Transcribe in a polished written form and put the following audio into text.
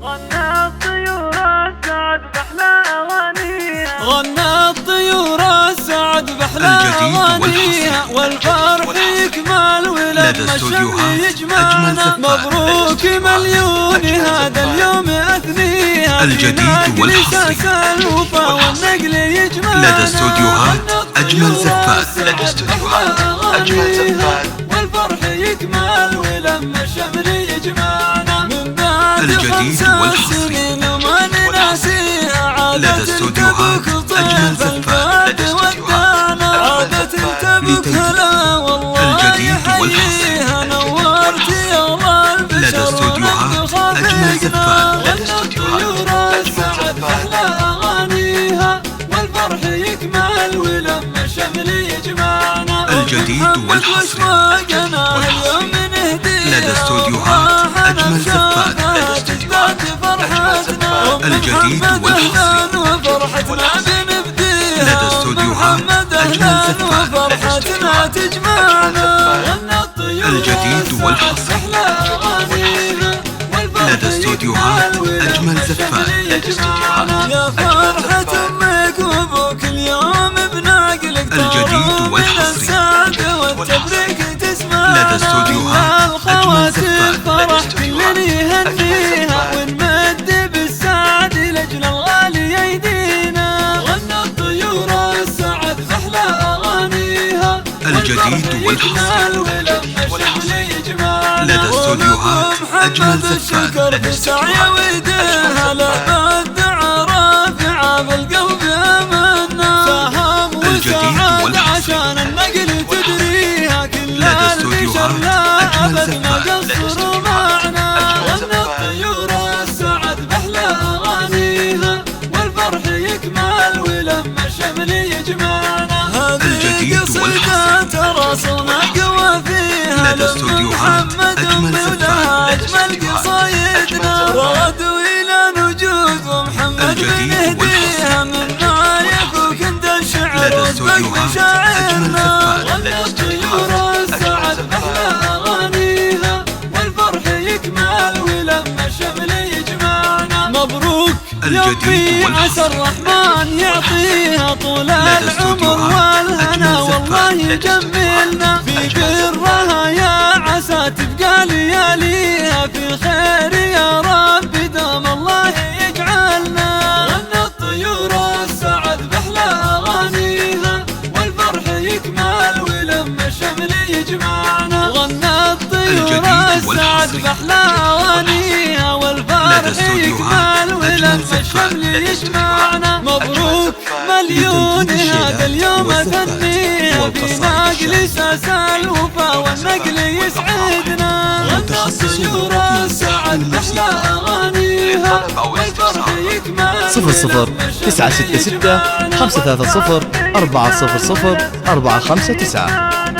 غنى الطيور السعد بأحلى أغانيها، غنى الطيور السعد بأحلى أغانيها، والفرح يكمل ولما الشمل يجمعنا. مبروك مليون هذا اليوم أثنيها، الجديد والحصري الوفا والنقل يجمعنا. لدى استوديوهات أجمل زفات. لدى استوديوهات أجمل زفات، والفرح يكمل ولما الشمل يجمعنا. من بعد الجديد والحصري ما نناسيها، لدى استوديوهات أجمل زفات. لدى استوديوهات عادة تبك هلا والله الجديد والحصري نورت يا الله البشر. لدى استوديوهات أجمل زفات. لدى استوديوهات أجمل زفات، أغانيها والفرح يكمل ولما الشمل يجمعنا. الجديد والحصري لدى استوديوهات أجمل زفات. لدى استوديوهات أجمل زفات. الجديد والحصري وفرحتنا بنبديها، لدى استوديوهات أجمل زفات. وفرحتنا تجمعنا. الجديد والحصري لدى استوديوهات أجمل زفات. لدى استوديوهات يا فرحة أمك وأبوك اليوم بناقلك، الجديد والحصري والتبريك تسمع. لدى استوديوهات أجمل زفات. فرح كل يهنيها، ونمد بالسعد لأجل الغالي يدينا. غنى الطيور السعد بأحلى أغانيها، الجديد والحصري لدى استوديوهات أجمل زفات. لدى استوديوهات الجديد والحصري عشان النقل تدريها، كل لدى استوديوهات أجمل زفات. لدى استوديوهات أجمل زفات. الطيور السعد بأحلى أغانيها، والفرح يكمل ولما الشمل يجمعنا. الجديد والحصري تراصلنا قوى فيها، لدى استوديوهات أجمل زفات. لدى استوديوهات قصايدنا رادوا إلى نجود، ومحمد الجديد بنهديها من نايف وكنت الشعر. لدى استوديوهات أجمل زفات. لدى استوديوهات السعد بأحلى أغانيها، والفرح يكمل ولما الشمل يجمعنا. مبروك الجديد عسى والحصري الرحمن يعطيها طول العمر والهنا، والله يجملنا في برها. يا عسى تبقى لياليها في خير يا رب، دام الله يجعلنا. غنى الطيور السعد بأحلى أغانيها، والفرح يكمل ولما الشمل يجمعنا. غنى الطيور السعد بأحلى أغانيها، والفرح يكمل ولما الشمل يجمعنا. مبروك مليون هذا اليوم أثنيها، بناقل ساس الوفا والنقل يسعدنا. غنى الطيور السعد بأحلى أغانيها، والفرح يكمل 00 966 530 400 459.